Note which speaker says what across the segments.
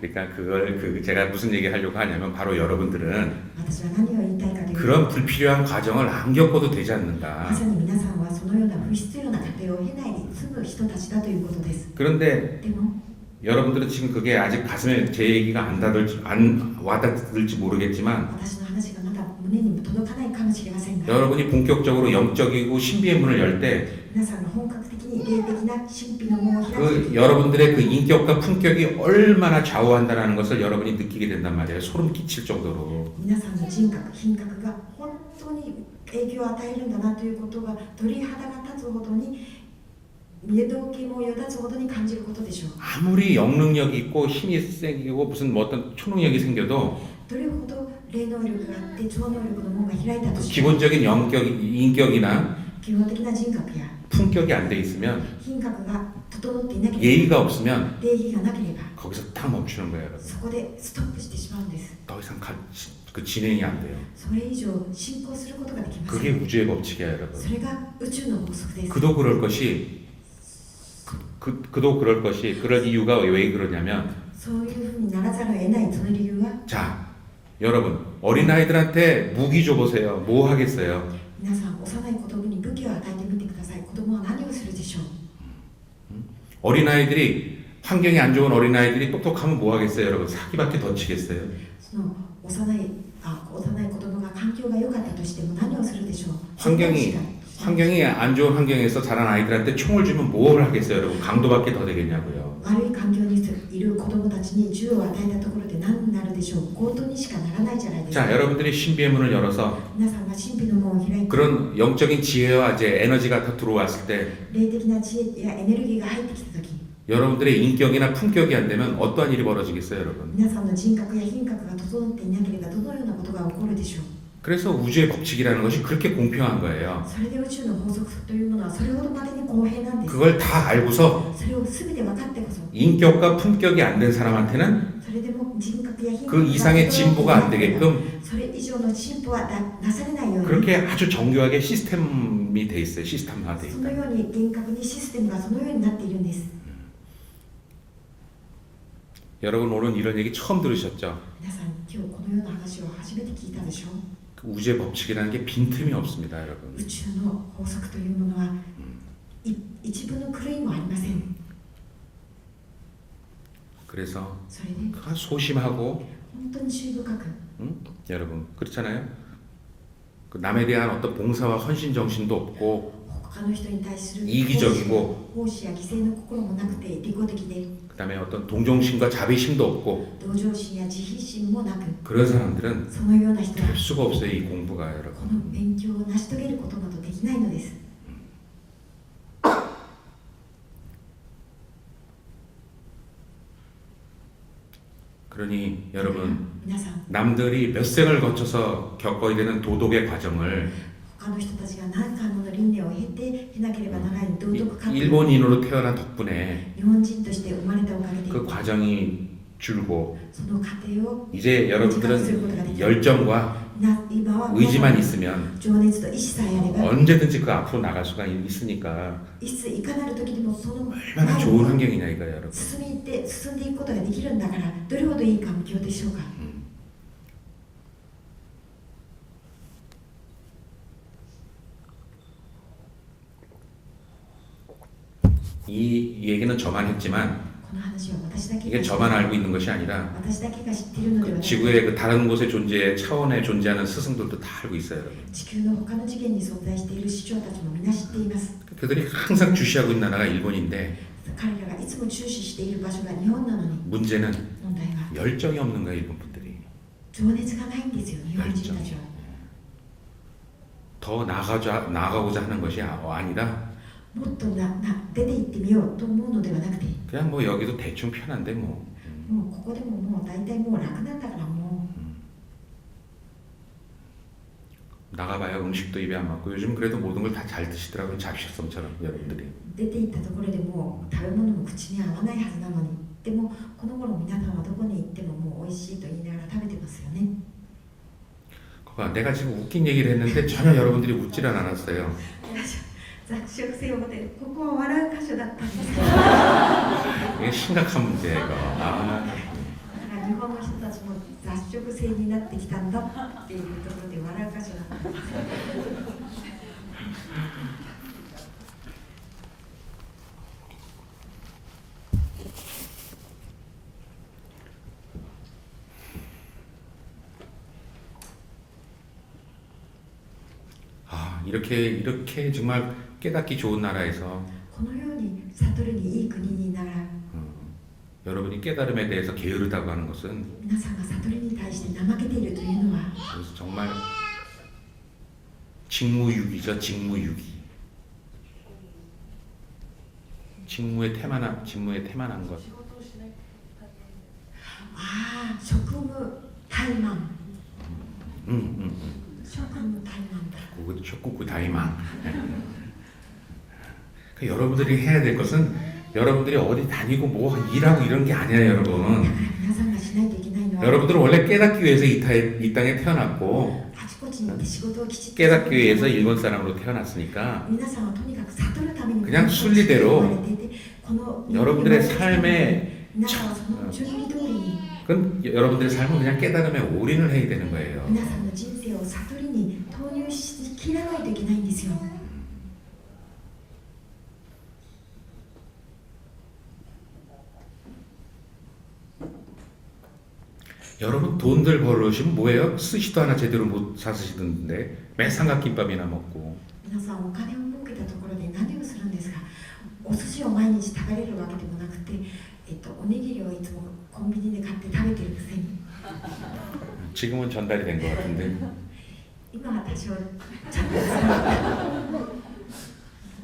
Speaker 1: 그러니까 그걸 제가 무슨 얘기 하려고 하냐면 바로 여러분들은
Speaker 2: 私は何を言いたいかというと、
Speaker 1: 그런 불필요한 과정을 안 겪어도 되지 않는가.
Speaker 2: まさに皆さんはそのような不必要な過程を経ないで済む人たちだということです。
Speaker 1: 그런데
Speaker 2: でも
Speaker 1: 여러분들은 지금 그게 아직 가슴에 제 얘기가 안 와닿을지 모르겠지만
Speaker 2: 私の話がまだ胸に届かないかもしれませんが、
Speaker 1: 여러분이 본격적으로 영적이고 신비의 문을 열 때
Speaker 2: 皆さんが本格的に霊的な神秘の門を開く
Speaker 1: 그 여러분들의 그 인격과 품격이 얼마나 좌우한다는 것을 여러분이 느끼게 된단 말이에요. 소름 끼칠 정도로.
Speaker 2: 皆さんの人格、品格が本当に影響を与えるんだなということが鳥肌が立つほどに、身動きもよだつほどに感じることでしょう。
Speaker 1: 아무리 영능력이 있고 힘이 생기고 무슨 뭐 어떤 초능력이 생겨도
Speaker 2: どれほど霊能力があって超能力の門が開いたとしても、
Speaker 1: 기본적인 인격이나
Speaker 2: 基本的な人格や
Speaker 1: 품격이 안 돼 있으면
Speaker 2: 品格が整っていなけれ
Speaker 1: 예의가 없으면
Speaker 2: ば、礼儀がなければ
Speaker 1: 거기서 딱 멈추는 거예요, 여러분.
Speaker 2: そこでストップしてしまうんです。
Speaker 1: 더 이상 그 진행이 안 돼요.
Speaker 2: それ以上進行することができませ
Speaker 1: 그게
Speaker 2: ん。
Speaker 1: 우주의 법칙이야, 여러분.
Speaker 2: それが宇宙の法則です。
Speaker 1: 그도 그럴 것이 그도 그럴 것이 그럴 이유가 왜 그러냐면
Speaker 2: そういうふうにならざるを得ないその理由は、
Speaker 1: 자, 여러분 어린아이들한테 무기 줘보세요. 뭐 하겠어요?
Speaker 2: 皆さん幼い子供に武器を与えてみてください。子供は何をするでしょう。
Speaker 1: 어린아이들이 환경이 안 좋은 어린아이들이 똑똑하면 뭐 하겠어요, 여러분? 사기밖에 더 치겠어요?
Speaker 2: その幼い子供が環境が良かったとしても何をするでしょう。
Speaker 1: 환경이 안 좋은 환경에서 자란 아이들한테 총을 주면 뭘 하겠어요, 여러분? 강도밖에 더 되겠냐고요.
Speaker 2: 悪い環境にいる子供たちに銃を与えたところで何になるでしょう。強盗にしかならないじゃないですか。
Speaker 1: 자, 여러분들이 신비의 문을 열어서
Speaker 2: 皆さんが神秘の門を開いて
Speaker 1: 그런 영적인 지혜와 이제 에너지가 다 들어왔을 때
Speaker 2: 霊的な知恵やエネルギーが入ってきたとき、
Speaker 1: 여러분들의 인격이나 품격이 안 되면 어떠한 일이 벌어지겠어요, 여러분?
Speaker 2: 皆さんの人格や品格が整っていなければどのようなことが起こるでしょう。
Speaker 1: 그래서 우주의 법칙이라는 것이 그렇게 공평한 거예요.
Speaker 2: それで宇宙の法則というものはそれほどまでに公平なんです。
Speaker 1: 그걸 다 알고서
Speaker 2: それを全て分かってこそ、
Speaker 1: 인격과 품격이 안 된 사람한테는
Speaker 2: それでも人格や品
Speaker 1: 그
Speaker 2: 格
Speaker 1: 이상의 진보가 안 되게끔
Speaker 2: それ以上の進歩はなされないように、
Speaker 1: 그렇게 아주 정교하게 시스템이 돼 있어요. 시스템화돼
Speaker 2: その
Speaker 1: 있다.
Speaker 2: ように厳格にシステムがそのようになっているんです。
Speaker 1: 여러분 오늘 이런 얘기 처음 들으셨죠?
Speaker 2: 皆さん今日このような話を初めて聞いたでしょう。
Speaker 1: 그 우주의 법칙이라는 게 빈틈이 없습니다, 여러분.
Speaker 2: 宇宙の法則というものは一分の狂いもありません。
Speaker 1: 그래서
Speaker 2: それで
Speaker 1: 소심하고
Speaker 2: 本当に注意深く、
Speaker 1: 여러분 그렇잖아요. 그 남에 대한 어떤 봉사와 헌신 정신도 없고
Speaker 2: 他の人に対する
Speaker 1: 이기적이고
Speaker 2: 奉仕や犠牲の心もなくて利己的で、
Speaker 1: 그다음에 어떤 동정심과 자비심도 없고
Speaker 2: 同情心や自費心もなく、
Speaker 1: 그런 사람들은
Speaker 2: そのような人は
Speaker 1: 될 수가 없어요, 이 공부가
Speaker 2: こ
Speaker 1: 여러분.
Speaker 2: の勉強を成し遂げることなどできないのです。
Speaker 1: 그러니 여러분
Speaker 2: 皆さん、
Speaker 1: 남들이 몇 생을 거쳐서 겪어야 되는 도덕의 과정을
Speaker 2: 他の人たちが何回もの輪廻を経なければならない道徳過程、
Speaker 1: 일본인으로 태어난 덕분에
Speaker 2: 日本人として生まれたおかげで
Speaker 1: 그 과정이 줄고
Speaker 2: その過程を
Speaker 1: 이제 여러분들은 열정과
Speaker 2: 今は
Speaker 1: 의지만 있으면
Speaker 2: 情熱と意志さえあれば、
Speaker 1: 언제든지 그 앞으로 나갈 수가 있으니까
Speaker 2: いついかなる時でもその
Speaker 1: 얼마나 좋은 환경이냐 이거예요, 여러분.
Speaker 2: 進んでいくことができるんだから、どれほどいい環境でしょうか。
Speaker 1: 이 얘기는 저만 했지만
Speaker 2: この話は私だけ
Speaker 1: 이게
Speaker 2: が
Speaker 1: 저만 알고 있는 것이 아니라
Speaker 2: 私だけが知っているのではなく、
Speaker 1: 지구의 그 다른 곳에 차원에 존재하는 스승들도 다 알고 있어요, 여러분.
Speaker 2: 地球の他の次元に存在している師匠たちも皆知っています。
Speaker 1: 그들이 항상 주시하고 있는 나라가 일본인데
Speaker 2: 彼らがいつも注視している場所が日本なのに、
Speaker 1: 문제는
Speaker 2: 問題は
Speaker 1: 열정이 없는 거야, 일본 분들이.
Speaker 2: 情熱がないんですよ、日本人たちは。
Speaker 1: 더 나아가고자 하는 것이 아니라
Speaker 2: もっと出て行ってみようと思うのではなくて、
Speaker 1: 그냥 뭐 여기도 대충 편한데 뭐
Speaker 2: もうここでももう大体もう楽なんだからも
Speaker 1: 나가봐야 음식도 입에 안 맞고 요즘 그래도 모든 걸 다 잘 드시더라고요, 잡식성처럼 여러분들이.
Speaker 2: う出て行ったところでもう食べ物も口に合わないはずなのに、でもこの頃皆さんはどこに行ってももう美味しいと言いながら食べてますよね。
Speaker 1: 내가 지금 웃긴 얘기를 했는데 전혀 여러분들이 웃지를 않았어요.
Speaker 2: 雑食性を持ってここは笑う箇所だったんですけど
Speaker 1: 이게 심각한 문제예요. 이거. 아,
Speaker 2: 日本の人たちも雑食性になってきたんだっていうところで笑う箇所だったんです。
Speaker 1: 이렇게 정말 깨닫기 좋은 나라에서
Speaker 2: このように悟るにいい国になら
Speaker 1: 여러분이 깨달음에 대해서 게으르다고 하는 것은
Speaker 2: 皆さんが悟りに対して怠けているというのは
Speaker 1: 그래서 정말 직무유기죠. 직무유기. 직무에 태만한 것.
Speaker 2: ああ職務怠慢 職務怠慢だ
Speaker 1: 촉구구 다이망. 그러니까 여러분들이 해야 될 것은 여러분들이 어디 다니고 뭐 일하고 이런 게 아니에요, 여러분.
Speaker 2: 皆さんがしないといけないのは
Speaker 1: 여러분들은 원래 깨닫기 위해서 이 땅에 태어났고
Speaker 2: あちこちに行って仕事をきちっと
Speaker 1: 깨닫기 위해서 일본 사람으로 태어났으니까
Speaker 2: 皆さんはとにかく悟るために
Speaker 1: 그냥 순리대로
Speaker 2: 生まれていてこの
Speaker 1: 여러분들의 삶에
Speaker 2: 皆さんはその順理通りに
Speaker 1: 그건 여러분들의 삶은 그냥 깨달음에 올인을 해야 되는 거예요.
Speaker 2: 皆さんの人生を悟りに投入しきらないといけないんですよ。
Speaker 1: 여러분 돈들 벌으시면 뭐예요? 스시도 하나 제대로 못 사시던데 매 삼각김밥이나 먹고
Speaker 2: 皆さんお金を儲けたところで何をするんですか。お寿司を毎日食べれるわけでもなくて、おにぎりをいつもコンビニで買って食べてるくせに
Speaker 1: 지금은 전달이 된 것 같은데
Speaker 2: 今は多少ちゃんと伝わっ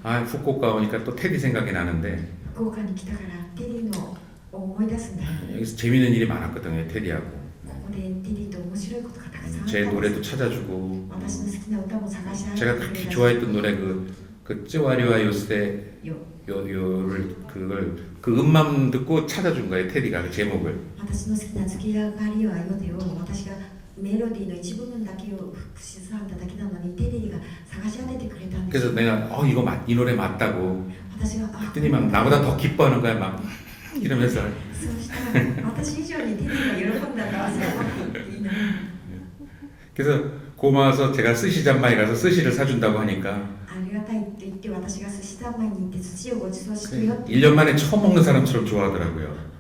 Speaker 2: た
Speaker 1: 아 후쿠오카 오니까 또 테디 생각이 나는데
Speaker 2: 福岡に来たからテディのを思い出すんだ。
Speaker 1: 여기서 재밌는 일이 많았거든요 테디하고
Speaker 2: ここでテディと面白いことがたくさんあったん
Speaker 1: 제
Speaker 2: です。
Speaker 1: 노래도 찾아주고
Speaker 2: 私の好きな歌も探し
Speaker 1: 제가
Speaker 2: てくれ
Speaker 1: 특히
Speaker 2: たし
Speaker 1: 좋아했던 노래 그 쯔와리와 요새
Speaker 2: よ
Speaker 1: 요를 그걸 그 음만 듣고 찾아준 거예요 테디가 그 제목을
Speaker 2: 私の好きな月がかりはよでを私がメロディーの一部分だけを口ずさんだだけなのにテディが探し当ててくれたんです
Speaker 1: 그래서 내가 이 노래 맞다고
Speaker 2: 私が
Speaker 1: 했더니 막 나보다 더 기뻐하는 거야 막 이러면서
Speaker 2: そうしたら私以上にテディが喜んだんですよ。いいな。
Speaker 1: 그래서 고마워서 제가 스시잔마에 가서 스시를 사준다고 하니까
Speaker 2: ありがたいって言って私が寿司三昧に行って寿司をご馳走してるよって
Speaker 1: 1년 만에 처음 먹는 사람처럼 좋아하더라고요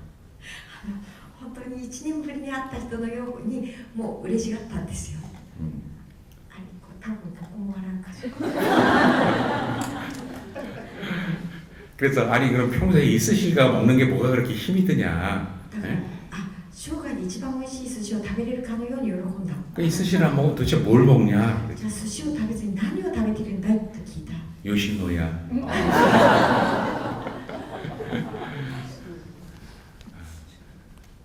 Speaker 2: 本当に1年ぶりに会った人のようにもう嬉しがったんですよ。あれ多分ここも笑うかしら。
Speaker 1: 그래서 아니 그럼 평소에 이 스시가 먹는 게 뭐가 그렇게 힘이 드냐
Speaker 2: だから
Speaker 1: 예?
Speaker 2: 生涯で一番美味しい寿司を食べれるかのように喜んだ。
Speaker 1: 이 스시를 안 먹으면 도대체 뭘 먹냐
Speaker 2: じゃあ寿司を食べずに何を食べてるんだいと聞いた。
Speaker 1: 요시노야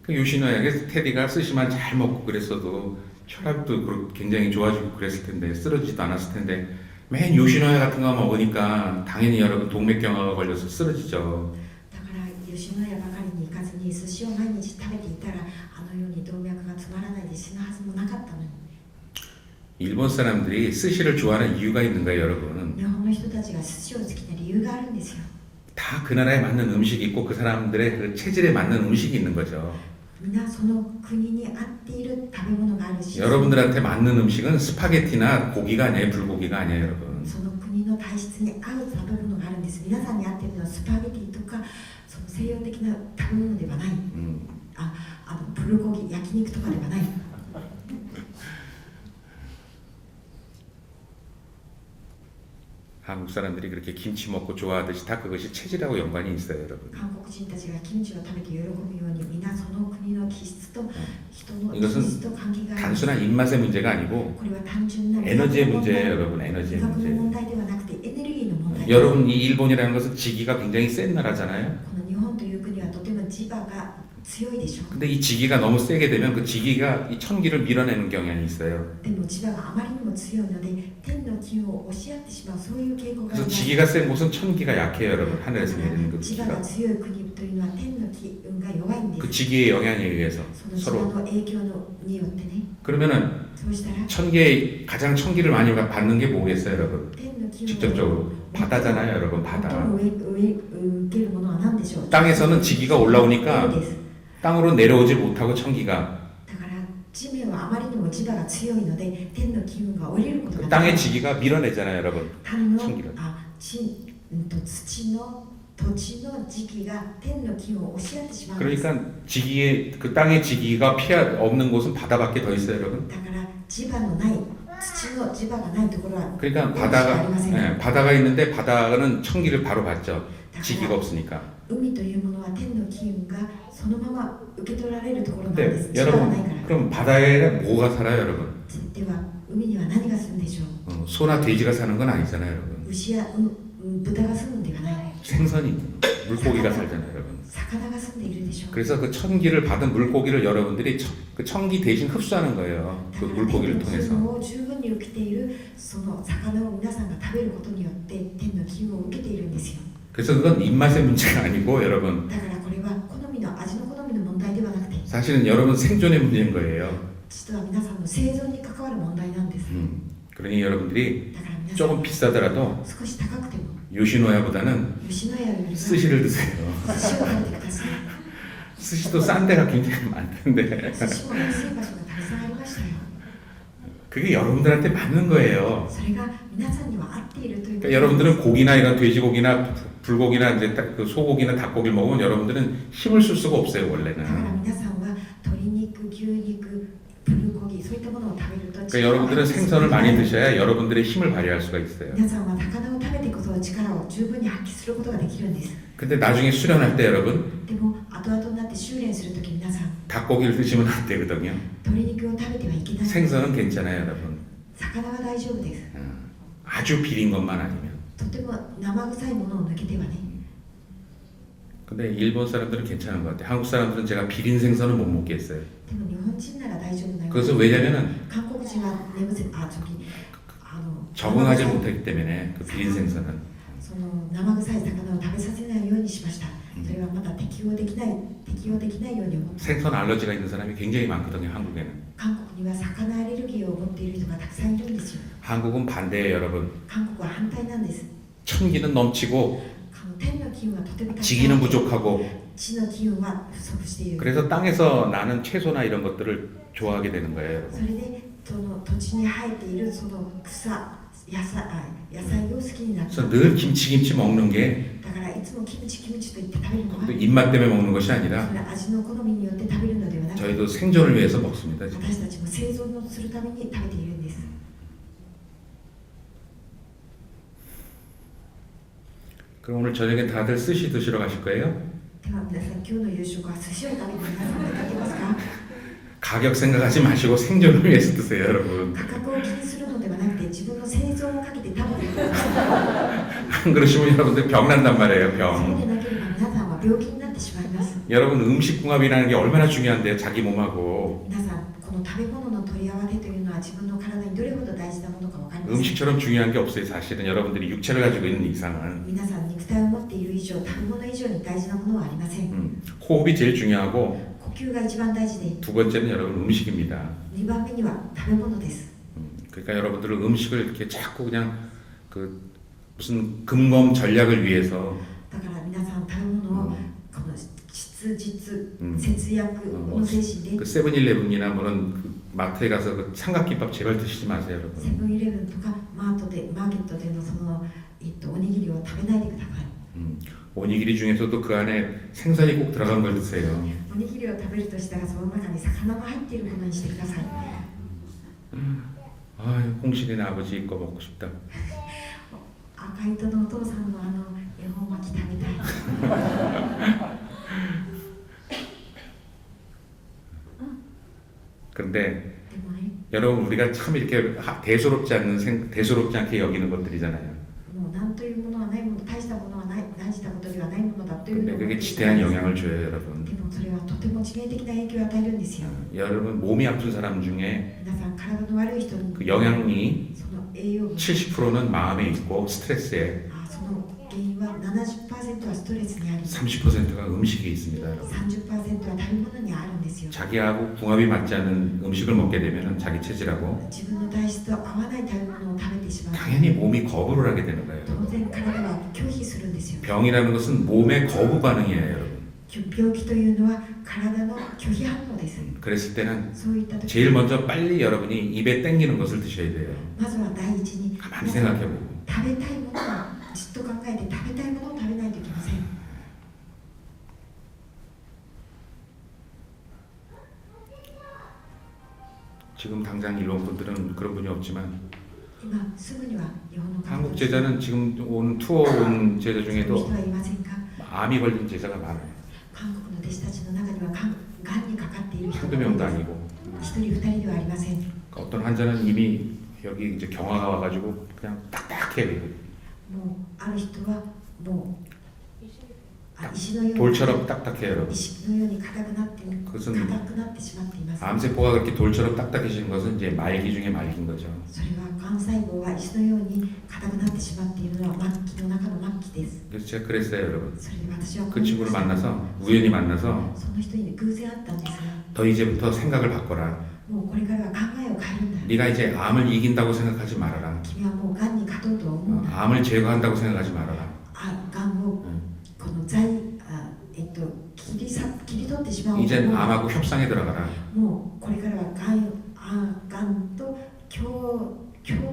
Speaker 1: 그 요시노야게 테디가 스시만 잘 먹고 그랬어도 혈압도 굉장히 좋아지고 그랬을 텐데 쓰러지지도 않았을 텐데 맨 요시노야 같은 거 먹으니까 당연히 여러분 동맥경화가 걸려서 쓰러지죠
Speaker 2: だから吉野家ばかりに行かずに寿司を毎日食べていたらあのように動脈が詰まらないで死ぬはずもなかったのに。
Speaker 1: 일본 사람들이 스시를 좋아하는 이유가 있는 거예요 여러분
Speaker 2: 日本の人たちが寿司を好きな理由があるんですよ。
Speaker 1: 다 그 나라에 맞는 음식이 있고 그 사람들의 그 체질에 맞는 음식이 있는 거죠
Speaker 2: みんなその国に合っている食べ物があるし
Speaker 1: 여러분들한테 맞는 음식은 스파게티나 고기가 아니에요 불고기가 아니에요 여러분
Speaker 2: その国の体質に合う食べ物があるんです。皆さんに合っているのはスパゲティとかその西洋的な食べ物ではない。プルコギ焼肉とかではない。
Speaker 1: 한국 사람들이 그렇게 김치 먹고 좋아하듯이 다 그것이 체질하고 연관이 있어요 여러분
Speaker 2: 韓国人たちがキムチを食べて喜ぶように皆その国の気質と人の気
Speaker 1: 이것은
Speaker 2: 質と関係がある。
Speaker 1: 단순한 입맛의 문제가 아니고
Speaker 2: これは単純な
Speaker 1: 에너지의 문제예요 여러분 에너지의
Speaker 2: 味覚の
Speaker 1: 문제
Speaker 2: 問題ではなくてエネルギーの問題。
Speaker 1: 여러분 이 일본이라는 것은 지기가 굉장히 센 나라잖아요
Speaker 2: この日本という国はとても磁場が強いでしょう。
Speaker 1: 근데 이 지기가 너무 세게 되면 그 지기가 이 천기를 밀어내는 경향이 있어요
Speaker 2: でも磁場があまりにも強いので天の気を押し合ってしまうそういう傾向があり
Speaker 1: 그래서
Speaker 2: ます。
Speaker 1: 지기가 센 곳은 천기가 약해요 여러분 하늘에서 내리는 그
Speaker 2: 磁場が
Speaker 1: 기가
Speaker 2: 強い国というのは天の気運が弱いんで
Speaker 1: 그
Speaker 2: す。
Speaker 1: 지기의 영향에 의해서
Speaker 2: その磁場
Speaker 1: 서로
Speaker 2: の影響によってね。
Speaker 1: 그러면은
Speaker 2: そうしたら
Speaker 1: 가장 천기를 많이 받는 게 뭐겠어요 여러분
Speaker 2: 天の気温
Speaker 1: 직접적으로 바다잖아요, 여러분.
Speaker 2: 最
Speaker 1: 바다.
Speaker 2: も受けるものは何でしょう。
Speaker 1: 땅에서는 지기가 올라오니까
Speaker 2: です。
Speaker 1: 땅으로 내려오질 못하고 천기가
Speaker 2: だから地面はあまりにも磁場が強いので天の気運が降りることが
Speaker 1: 그
Speaker 2: でき
Speaker 1: 땅의
Speaker 2: ない。
Speaker 1: 지기가 밀어내잖아요, 여러분.
Speaker 2: 種の
Speaker 1: 천기를.
Speaker 2: 土の土地の時期が天の気運を押し合ってしまうんです。
Speaker 1: 그러니까 지기의 그 땅의 지기가 피할 없는 곳은 바다밖에 더 있어요, 여러분.
Speaker 2: だから磁場のない土の磁場がないところは
Speaker 1: 그러니까
Speaker 2: 海しかありません。
Speaker 1: 바다가 있는데 바다는 천기를 바로 받죠.
Speaker 2: だか
Speaker 1: 지기가
Speaker 2: ら
Speaker 1: 없으니까.
Speaker 2: 海というものは天の気運がそのまま受け取られるところなんで
Speaker 1: 근데
Speaker 2: す。磁場がないか
Speaker 1: 여러분
Speaker 2: ら。
Speaker 1: 그럼 바다에 뭐가 살아요, 여러분?
Speaker 2: では海には何がするんでしょう。
Speaker 1: 소나 돼지가 사는 건 아니잖아요, 여러분.
Speaker 2: 牛や豚が住むんではない。
Speaker 1: 생선이 물고기가 살잖아요, 여러분.
Speaker 2: 魚が住んでいるでしょう。
Speaker 1: 그래서 그 천기를 받은 물고기를 여러분들이 그 천기 대신 흡수하는 거예요. 그
Speaker 2: だから天
Speaker 1: 물고기를
Speaker 2: の気
Speaker 1: 통해서.
Speaker 2: 運を十分に受けているその魚を皆さんが食べることによって天の気運を受けているんですよ。
Speaker 1: 그래서 그건 입맛의 문제가 아니고 여러분
Speaker 2: だからこれは好みの味の好みの問題ではなくて
Speaker 1: 사실은 여러분 생존의 문제인 거예요.
Speaker 2: 実は皆さんの生存に関わる問題なんです。
Speaker 1: 그러니 여러분들이
Speaker 2: だから皆さん
Speaker 1: 조금 비싸더라도
Speaker 2: 少し高くても
Speaker 1: 요시노야보다는
Speaker 2: 吉野家よりは
Speaker 1: 스시를 드세요.
Speaker 2: 寿司を食べてください。
Speaker 1: 스시도 싼 데가 굉장히 많던데
Speaker 2: 寿司も安い場所がたくさんありましたよ。
Speaker 1: 그게 여러분들한테 맞는 거예요.
Speaker 2: それが皆さんには合っているというこ
Speaker 1: 그러니까
Speaker 2: とです。
Speaker 1: 여러분들은 고기나 이런 돼지고기나 불고기나 이제 그 소고기나 닭고기를 먹으면 여러분들은 힘을 쓸 수가 없어요
Speaker 2: だから
Speaker 1: 원래는.
Speaker 2: 皆さんは鶏肉、牛肉、プルコギそういったものを食べると
Speaker 1: 그러니까 여러분들은 생선을 많이 드셔야 여러분들의 힘을 발휘할 수가 있어요.
Speaker 2: 皆さんは魚を食べてこそ力を十分に発揮することができるんです。
Speaker 1: 근데 나중에 수련할 때 여러분
Speaker 2: でも後々になって修練するとき皆さん
Speaker 1: 닭고기를 드시면 안 되거든요.
Speaker 2: 鶏肉を食べてはいけない。
Speaker 1: 생선은 괜찮아요 여러분.
Speaker 2: 魚は大丈夫です。
Speaker 1: 아주 비린 것만 아니면.
Speaker 2: とても生臭いものを抜けてはね。
Speaker 1: 근데 일본 사람들은 괜찮은 것 같아요. 한국 사람들은 제가 비린 생선은 못 먹겠어요.
Speaker 2: でも日本人なら大丈夫なよ。
Speaker 1: 그래서 왜냐면은
Speaker 2: 韓国人は眠せ
Speaker 1: 적응하지 못했기 때문에 그 비린 생선은.
Speaker 2: その生臭い魚を食べさせないようにしました。それはまだ適応できないように思って。
Speaker 1: 생선 알러지가 있는 사람이 굉장히 많거든요 한국에는.
Speaker 2: 韓国には魚アレルギーを持っている人がたくさんいるんですよ。
Speaker 1: 한국은 반대예요 여러분.
Speaker 2: 韓国は反対なんです。
Speaker 1: 천기는 넘치고
Speaker 2: 天の気運はとてもたくさん
Speaker 1: 지기는 부족하고
Speaker 2: 地の気運は不足している。
Speaker 1: 그래서 땅에서 나는 채소나 이런 것들을 좋아하게 되는 거예요
Speaker 2: そ
Speaker 1: 여러분.
Speaker 2: れでその土地に生えているその野菜を好きになった。
Speaker 1: 그래서 늘 김치 먹는 게
Speaker 2: だからいつもキムチと言って食べるのは
Speaker 1: 입맛 때문에 먹는 것이 아니라
Speaker 2: それは味の好みによって食べるのではなく
Speaker 1: 저희도 생존을 위해서 먹습니다. 지금.
Speaker 2: 私たちも生存をするために食べているんです。
Speaker 1: 그럼 오늘 저녁에 다들 스시 드시러 가실 거예요?
Speaker 2: では皆さん今日の夕食は寿司を食べて皆さん出かけますか？
Speaker 1: 가격 생각하지 마시고 생존을 위해서 드세요 여러분.
Speaker 2: 価格を気にするのではなくて自分の生存をかけて食べていください。
Speaker 1: 안 그러시면 여러분들 병 난단 말이에요
Speaker 2: そう
Speaker 1: 병.
Speaker 2: でなければ皆さんは病気になってしまいます。
Speaker 1: 여러분 음식궁합이라는 게 얼마나 중요한데요 자기 몸하고.
Speaker 2: 皆さんこの食べ物の取り合わせというのは自分の体にどれほど大事なものか分かります。
Speaker 1: 음식처럼 중요한 게 없어요 사실은 여러분들이 육체를 가지고 있는 이상은.
Speaker 2: 皆さん肉体を持っている以上食べ物以上に大事なものはありません。
Speaker 1: 호흡이 제일 중요하고
Speaker 2: 呼吸が一番大事で
Speaker 1: 두 번째는 여러분 음식입니다.
Speaker 2: 2番目には食べ物です。
Speaker 1: 그러니까 여러분들은 음식을 이렇게 자꾸 그냥 그 무슨 금검 전략을 위해서
Speaker 2: だから皆さん食べ物をこの質実節約の精神で
Speaker 1: 그 세븐일레븐이나 뭐는 그 마트에 가서 그 삼각김밥 제발 드시지 마세요
Speaker 2: セ
Speaker 1: 여러분.
Speaker 2: ブンイレブンとかマーケットでのその、おにぎりを食べないでください。
Speaker 1: 오니기리 중에서도 그 안에 생선이 꼭 들어간 걸 드세요.
Speaker 2: おにぎりを食べるとしたらその中に魚が入っているものにしてください。
Speaker 1: 아, 홍신이네 아버지 거 먹고 싶다.
Speaker 2: 赤糸のお父さんの恵方巻き食べたい。
Speaker 1: 그런데
Speaker 2: でもね、
Speaker 1: 여러분 우리가 참 이렇게 대수롭지 않게 여기는 것들이잖아요.
Speaker 2: もう何というものはないもの、大したものはない、大したことではないものだというの
Speaker 1: 근데
Speaker 2: を
Speaker 1: 그게 지대한 영향을 줘요 여러분.
Speaker 2: でもそれはとても致命的な影響を与えるんですよ。
Speaker 1: 여러분 몸이 아픈 사람 중에
Speaker 2: 皆さん体の悪い人に
Speaker 1: 그 영향이
Speaker 2: その栄養分
Speaker 1: 70%는 마음에 있고 스트레스에
Speaker 2: その原因は70% 30%はストレスにある
Speaker 1: 30%가 음식에 있습니다. 여러분.
Speaker 2: 30%は食べ物にあるんですよ
Speaker 1: 자기하고 궁합이 맞지 않는 음식을 먹게 되면 자기 체질하고
Speaker 2: 自分の体質と合わない食べ物を食べてしまう
Speaker 1: 당연히 몸이 거부를 하게 되는 거예요.
Speaker 2: 当然体は拒否するんですよ
Speaker 1: 병이라는 것은 몸의 거부 반응이에요, 여러분.
Speaker 2: 病気というのは体の拒否反応です
Speaker 1: 그랬을 때는
Speaker 2: そういった時
Speaker 1: 제일 먼저 빨리 여러분이 입에 땡기는 것을 드셔야 돼요.
Speaker 2: まずは第一に
Speaker 1: 가만히 생각해보고.
Speaker 2: 食べたいものをじっと考えて食べたいものを食べないといけません
Speaker 1: 지금 당장 일본 분들은 그런 분이 없지만
Speaker 2: 今すぐには日本の方
Speaker 1: 한국 제자는 지금 온 투어 온 제자
Speaker 2: そういう人
Speaker 1: 중에도
Speaker 2: はいませんか
Speaker 1: 암이 걸린 제자가 많아요.
Speaker 2: 韓国の弟子たちの中にはがんにかかっている人
Speaker 1: 한두
Speaker 2: が多い
Speaker 1: 명도
Speaker 2: です
Speaker 1: 아니고
Speaker 2: 一人二人ではありません
Speaker 1: 어떤 환자는 이미 여기 이제 경화가 와가지고 그냥 딱딱해
Speaker 2: もうある人はもう石のように
Speaker 1: 돌처럼 딱딱해요, 여러분.
Speaker 2: 石のように硬くなって
Speaker 1: 그것은
Speaker 2: 硬くなってしまっています
Speaker 1: 암세포가 그렇게 돌처럼 딱딱해지는 것은 이제 말기 중에 말기인 거죠.
Speaker 2: それはがん細胞が石のように硬くなってしまっているのは末期の中の末期です
Speaker 1: 그래서 제가 그랬어요, 여러분.
Speaker 2: それで私は
Speaker 1: 그 친구를 만나서 우연히 만나서
Speaker 2: その人に偶然会ったんですが
Speaker 1: 너 이제부터 생각을 바꿔라.
Speaker 2: もうこれからは考えを変えるんだ
Speaker 1: 네가 이제 암을 이긴다고 생각하지 말아라.
Speaker 2: 君はもうがんに勝とうと思うんだ
Speaker 1: 암을 제거한다고 생각하지 말아라.
Speaker 2: がんを
Speaker 1: 응.
Speaker 2: この切り取ってしまう
Speaker 1: 이젠 암하고 협상에 들어가라.
Speaker 2: もうこれからはがんと共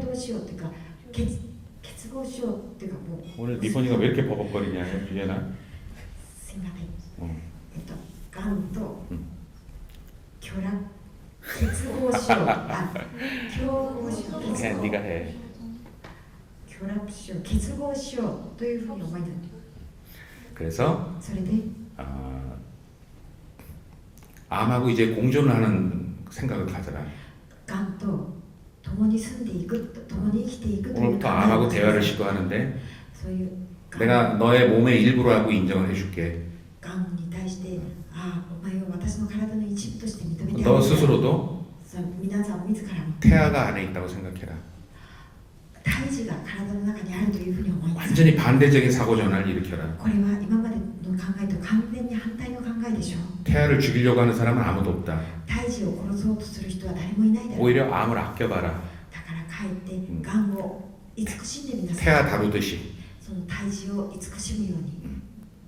Speaker 2: 同しようというか結合しようというかもう
Speaker 1: 오늘 리본이가 왜 이렇게 버벅거리냐, 유연아?
Speaker 2: すいません
Speaker 1: 어.
Speaker 2: がんと
Speaker 1: うん
Speaker 2: 結合しよう共合しよう
Speaker 1: 그냥 네가 해.
Speaker 2: 協力しよう結合しようというふうに思います
Speaker 1: 그래서
Speaker 2: それで
Speaker 1: 암하고 이제 공존을 하는 생각을 가져라.
Speaker 2: がんと共に住んでいく共に生きていくという
Speaker 1: 오늘부터 암하고 대화를 시도하는데
Speaker 2: そういう
Speaker 1: 내가 너의 몸의 일부라고 인정을 해줄게.
Speaker 2: がんに対してお前を私の体の一部として認めてあげる
Speaker 1: 너 스스로도
Speaker 2: 皆さん自らも
Speaker 1: 태아가 안에 있다고 생각해라.
Speaker 2: 胎児が体の中にあるというふうに思います
Speaker 1: 완전히 반대적인 사고 전환을 일으켜라.
Speaker 2: これは今までの考えと完全に反対の考えでしょう
Speaker 1: 태아를 죽이려고 하는 사람은 아무도 없다.
Speaker 2: 胎児を殺そうとする人は誰もいないだろう
Speaker 1: 오히려 암을 아껴봐라.
Speaker 2: だからかえってがんを慈しんでみなさい
Speaker 1: 태아 다루듯이.
Speaker 2: その胎児を慈しむように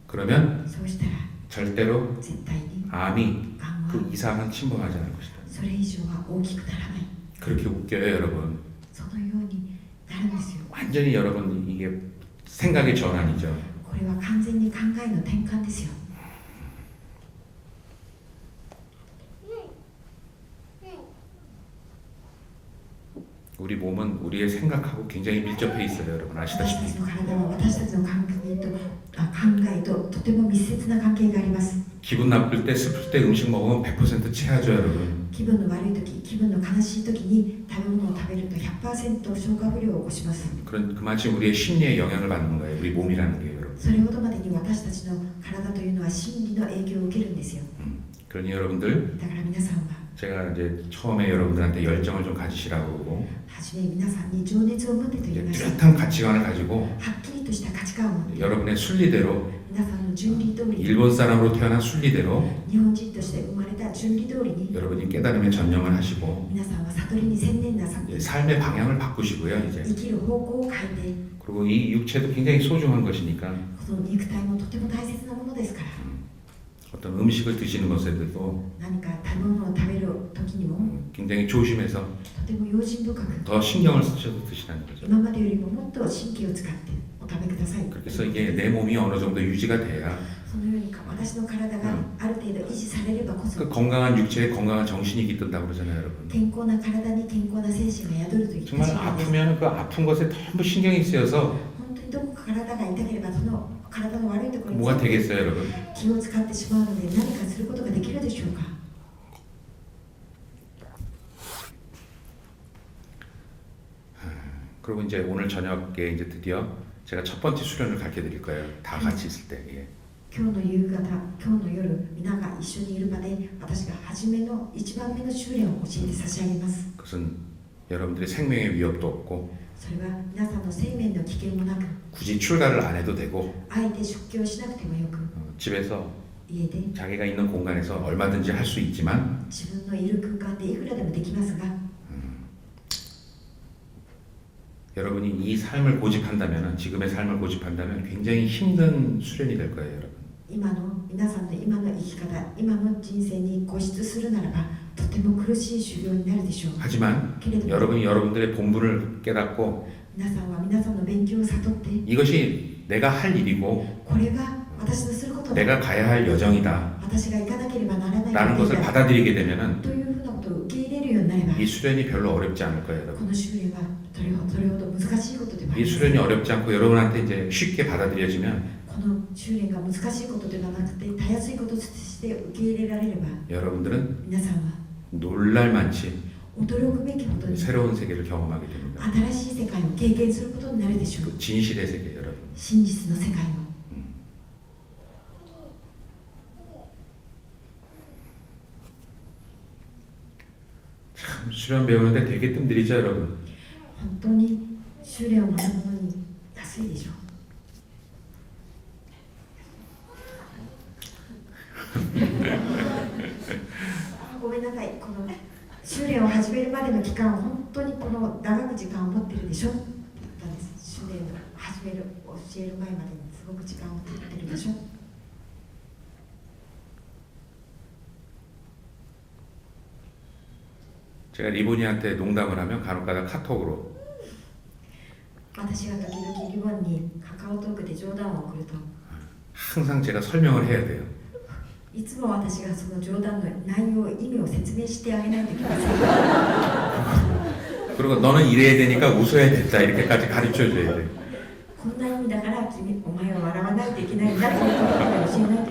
Speaker 1: 그러면
Speaker 2: そうしたら
Speaker 1: 절대로
Speaker 2: 絶対に
Speaker 1: 암이
Speaker 2: がんは
Speaker 1: 그 이상은 침범하지 않을 것이다.
Speaker 2: それ以上は大きくならない
Speaker 1: 그렇게 웃겨요, 여러분.
Speaker 2: そのようになるんですよ
Speaker 1: 완전히 여러분 이게 생각의 전환이죠.
Speaker 2: これは完全に考えの転換ですよ
Speaker 1: 우리 몸은 우리의 생각하고 굉장히 밀접해 있어요, 여러분
Speaker 2: 私た
Speaker 1: 아시다시피.
Speaker 2: ちの体は私たちの考えととても密接な関係があります
Speaker 1: 기분 나쁠 때, 슬플 때 음식 먹으면 100% 체하죠, 여러분.
Speaker 2: 気分の悪い時気分の悲しい時に食べ物を食べると 100% 消化不良を起こします
Speaker 1: 그만큼 우리의 심리에 영향을 받는 거예요, 우리 몸이라는 게, 여러분.
Speaker 2: それほどまでに私たちの体というのは心理の影響を受けるんですよ
Speaker 1: 그러니 여러분들,
Speaker 2: だから皆さんは
Speaker 1: 제가 이제 처음에 여러분들한테 열정을 좀 가지시라고 그러고
Speaker 2: 初め皆さんに情熱を持ってと言い
Speaker 1: 이제
Speaker 2: ました
Speaker 1: 뚜렷한 가치관을 가지고
Speaker 2: はっきりとした価値観を持って
Speaker 1: 여러분의 순리대로
Speaker 2: 皆さんの順理通り
Speaker 1: 일본 사람으로 태어난 순리대로
Speaker 2: 日本人として生まれた順理通りに
Speaker 1: 여러분이 깨달음에 전념을 하시고
Speaker 2: 皆さんは悟りに専念なさって
Speaker 1: 이제 삶의 방향을 바꾸시고요,
Speaker 2: 生
Speaker 1: 이제.
Speaker 2: きる方向を変えて
Speaker 1: 그리고 이 육체도 굉장히 소중한 것이니까
Speaker 2: その肉体もとても大切なものですから
Speaker 1: 어떤 음식을 드시는 것에도
Speaker 2: 何か食べ物を食べる時にも
Speaker 1: 굉장히 조심해서
Speaker 2: とても用心深く
Speaker 1: 더 신경을 쓰셔서 드시라는 거죠.
Speaker 2: 今までよりももっと神経を使ってお食べください
Speaker 1: 그렇게 해서 이게 내 몸이 어느 정도 유지가 돼야
Speaker 2: そのように私の体がある程度維持されればこそ
Speaker 1: 그 건강한 육체에 건강한 정신이 깃든다고 그러잖아요, 여러분.
Speaker 2: 健康な体に健康な精神が宿ると言ってし
Speaker 1: 정말
Speaker 2: まうんです
Speaker 1: 아프면 그 아픈 것에 전부 신경이 쓰여서
Speaker 2: 本当にどこか体が痛ければその体の悪いところ
Speaker 1: 뭐가
Speaker 2: に
Speaker 1: 되겠어요, 여러분?
Speaker 2: 気を使ってしまうので何かすることができるでしょうか
Speaker 1: 그리고 이제 오늘 저녁에 이제 드디어 제가 첫 번째 수련을 가르쳐 드릴 거예요. 다 같이 있을 때. 예.
Speaker 2: 今日の夕方今日の夜皆が一緒にいる場で私が初めの一番目の修練を教えて差し上げます
Speaker 1: 그것은 여러분들의 생명의 위협도 없고
Speaker 2: それは皆さんの生命の危険もなく
Speaker 1: 굳이 출가를 안 해도 되고
Speaker 2: あえて出家しなくてもよく
Speaker 1: 집에서
Speaker 2: 家で
Speaker 1: 자기가 있는 공간에서 얼마든지 할 수 있지만
Speaker 2: 自分のいる空間でいくらでもできますが
Speaker 1: 여러분이 이 삶을 고집한다면 지금의 삶을 고집한다면 굉장히 힘든 수련이 될 거예요, 여러분.
Speaker 2: 今の皆さんの今の生き方今の人生に固執するならばとても苦しい修行になるでしょう
Speaker 1: 하지만
Speaker 2: けれども
Speaker 1: 여러분이 여러분들의 본분을 깨닫고
Speaker 2: 皆さんは皆さんの勉強を悟って
Speaker 1: 이것이 내가 할 일이고
Speaker 2: これが私のすることだ
Speaker 1: 내가 가야 할 여정이다
Speaker 2: 私が行かなければならない
Speaker 1: 라는
Speaker 2: こと
Speaker 1: 것을
Speaker 2: だ
Speaker 1: 받아들이게 되면은
Speaker 2: というふうなことを受け入れるようになれば
Speaker 1: 이 수련이 별로 어렵지 않을 거예요,
Speaker 2: こ
Speaker 1: 여러분.
Speaker 2: の修練はそれほど難しいことではあ
Speaker 1: 이
Speaker 2: りません
Speaker 1: 수련이 어렵지 않고 여러분한테 이제 쉽게 받아들여지면
Speaker 2: この修練が難しいことではなくてたやすいこととして受け入れられれば
Speaker 1: 여러분들은
Speaker 2: 皆さんは
Speaker 1: 놀랄 만치
Speaker 2: 驚くべきほどに
Speaker 1: 새로운 세계를 경험하게 됩니다.
Speaker 2: 新しい世界を経験することになるでしょう
Speaker 1: 그 진실의 세계, 여러분.
Speaker 2: 真実の世界を
Speaker 1: 참 수련 배우는데 되게 뜸들이죠, 여러분.
Speaker 2: 本当に修練を学ぶのに安いでしょうごめんなさいこの修練を始めるまでの期間本当にこの長く時間を持ってるでしょだったんです修練を始める教える前までにすごく時間を取ってるでしょ
Speaker 1: 제가 리본이한테 농담을 하면 간혹가다 카톡으로
Speaker 2: 私が時々リボンにカカオトークで冗談を送ると
Speaker 1: 항상 제가 설명을 해야 돼요.
Speaker 2: いつも私がその冗談の内容意味を説明してあげないといけません
Speaker 1: 그리고 너는 이래야 되니까 웃어야 된다 이렇게까지 가르쳐 줘야 돼.
Speaker 2: こんな意味だから君お前は笑わないといけないんだということを教えない